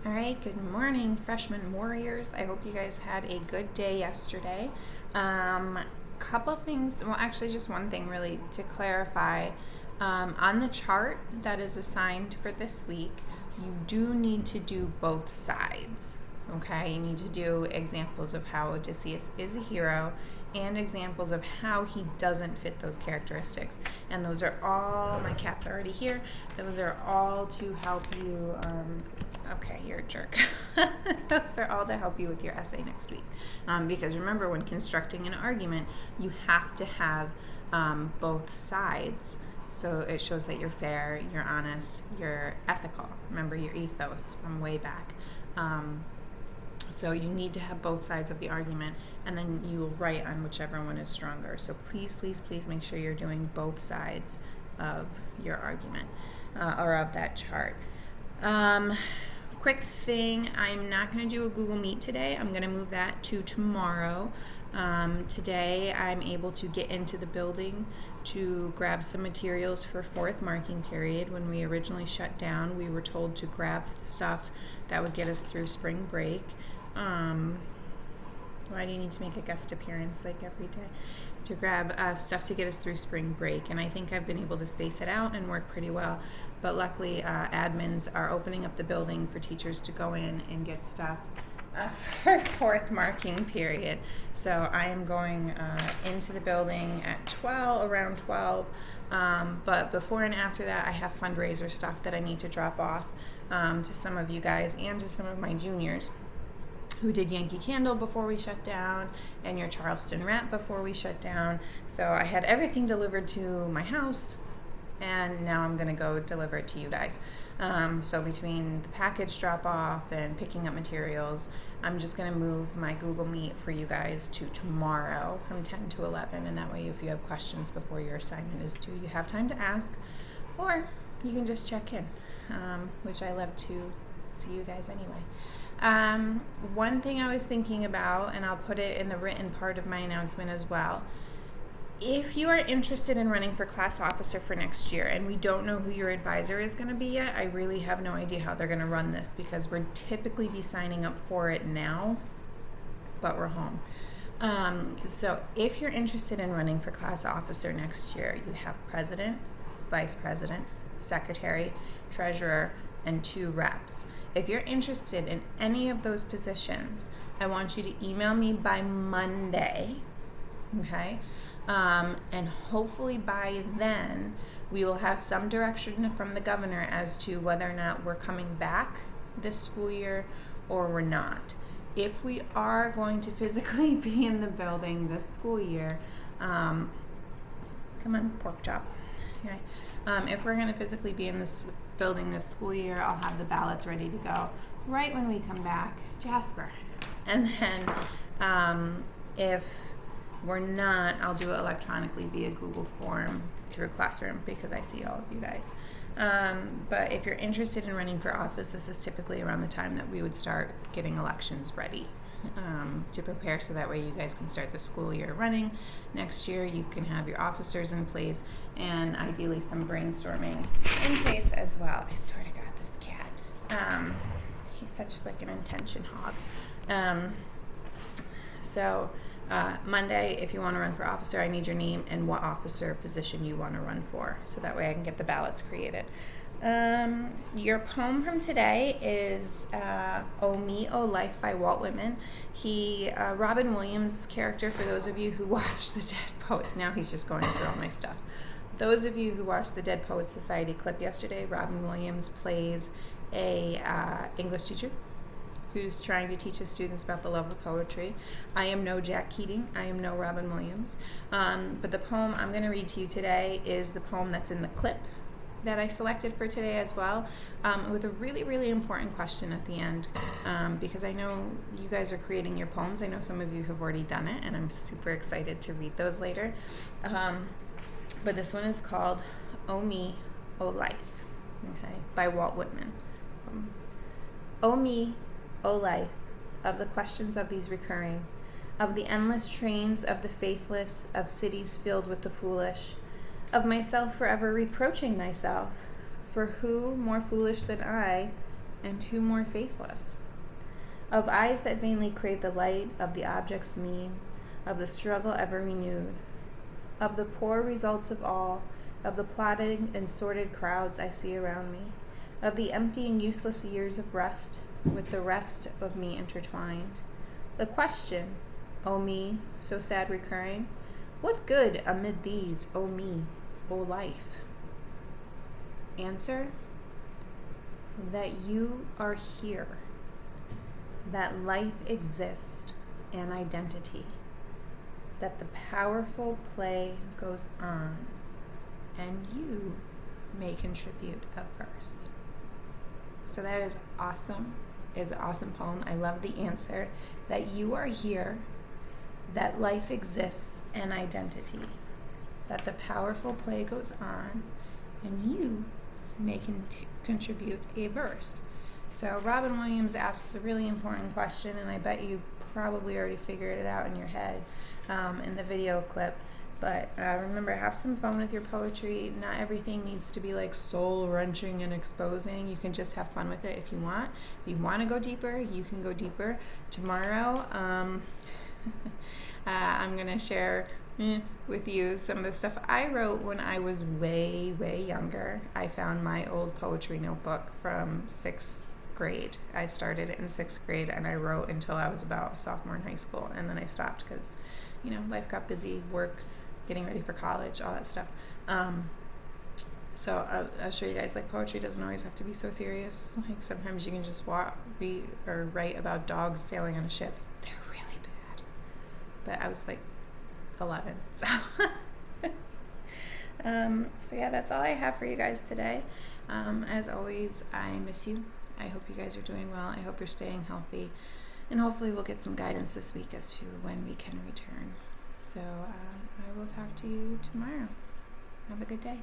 All right, good morning, freshman warriors. I hope you guys had a good day yesterday. Couple things, well, actually, just one thing really to clarify. On the chart that is assigned for this week, you do need to do both sides. Okay, you need to do examples of how Odysseus is a hero and examples of how he doesn't fit those characteristics. And those are all, my cat's already here, those are all to help you, okay, you're a jerk. Those are all to help you with your essay next week. Because remember, when constructing an argument, you have to have both sides. So it shows that you're fair, you're honest, you're ethical. Remember your ethos from way back. So you need to have both sides of the argument, and then you will write on whichever one is stronger. So please, please, please make sure you're doing both sides of your argument or of that chart. Quick thing, I'm not going to do a Google Meet today. I'm going to move that to tomorrow. Today I'm able to get into the building to grab some materials for fourth marking period. When we originally shut down, we were told to grab stuff that would get us through spring break. Why do you need to make a guest appearance like every day? To grab stuff to get us through spring break, and I think I've been able to space it out and work pretty well. But luckily, admins are opening up the building for teachers to go in and get stuff for fourth marking period. So I am going into the building at around 12. But before and after that, I have fundraiser stuff that I need to drop off to some of you guys and to some of my juniors who did Yankee Candle before we shut down and your Charleston Wrap before we shut down. So I had everything delivered to my house, and now I'm going to go deliver it to you guys. So between the package drop-off and picking up materials, I'm just going to move my Google Meet for you guys to tomorrow from 10 to 11, and that way if you have questions before your assignment is due, you have time to ask, or you can just check in, which I love to see you guys anyway. One thing I was thinking about, and I'll put it in the written part of my announcement as well, if you are interested in running for class officer for next year, and we don't know who your advisor is going to be yet, I really have no idea how they're going to run this, because we're typically be signing up for it now, but we're home. So if you're interested in running for class officer next year, you have president, vice president, secretary, treasurer, and 2 reps. If you're interested in any of those positions, I want you to email me by Monday, okay? And hopefully by then, we will have some direction from the governor as to whether or not we're coming back this school year or we're not. If we are going to physically be in the building this school year, come on, pork chop. Okay. If we're going to physically be in this building this school year, I'll have the ballots ready to go right when we come back. Jasper. And then if we're not, I'll do it electronically via Google form through Classroom, because I see all of you guys. But if you're interested in running for office, this is typically around the time that we would start getting elections ready to prepare, so that way you guys can start the school year running. Next year you can have your officers in place and ideally some brainstorming in place as well. I swear to God, this cat. He's such like an attention hog. So Monday, if you want to run for officer, I need your name and what officer position you want to run for, so that way I can get the ballots created. Your poem from today is O Me, O Life by Walt Whitman. Robin Williams' character, for those of you who watch the Dead Poets, now he's just going through all my stuff. Those of you who watched the Dead Poets Society clip yesterday, Robin Williams plays a English teacher who's trying to teach his students about the love of poetry. I am no Jack Keating. I am no Robin Williams. But the poem I'm going to read to you today is the poem that's in the clip that I selected for today as well, with a really, really important question at the end, because I know you guys are creating your poems. I know some of you have already done it, and I'm super excited to read those later. But this one is called O Me, O Life, okay, by Walt Whitman. O me, O life, of the questions of these recurring, of the endless trains of the faithless, of cities filled with the foolish, of myself forever reproaching myself, for who more foolish than I and 2 more faithless. Of eyes that vainly crave the light of the object's mien, of the struggle ever renewed, of the poor results of all, of the plotting and sordid crowds I see around me, of the empty and useless years of rest, with the rest of me intertwined. The question, O me, so sad recurring, what good amid these, O me, O life? Answer, that you are here, that life exists, an identity, that the powerful play goes on, and you may contribute a verse. So that is awesome. It is an awesome poem. I love the answer, that you are here, that life exists, an identity, that the powerful play goes on, and you may contribute a verse. So Robin Williams asks a really important question, and I bet you probably already figured it out in your head in the video clip. But remember, have some fun with your poetry. Not everything needs to be like soul-wrenching and exposing. You can just have fun with it if you want. If you want to go deeper, you can go deeper. Tomorrow, I'm going to share with you some of the stuff I wrote when I was way, way younger. I found my old poetry notebook from 6th grade. I started in 6th grade and I wrote until I was about a sophomore in high school, and then I stopped because, life got busy, work, getting ready for college, all that stuff. So I'll show you guys, like, poetry doesn't always have to be so serious. Like, sometimes you can just read or write about dogs sailing on a ship. They're really bad. But I was like 11, so so yeah, that's all I have for you guys today. As always, I miss you. I hope you guys are doing well. I hope you're staying healthy, and hopefully we'll get some guidance this week as to when we can return. So I will talk to you tomorrow. Have a good day.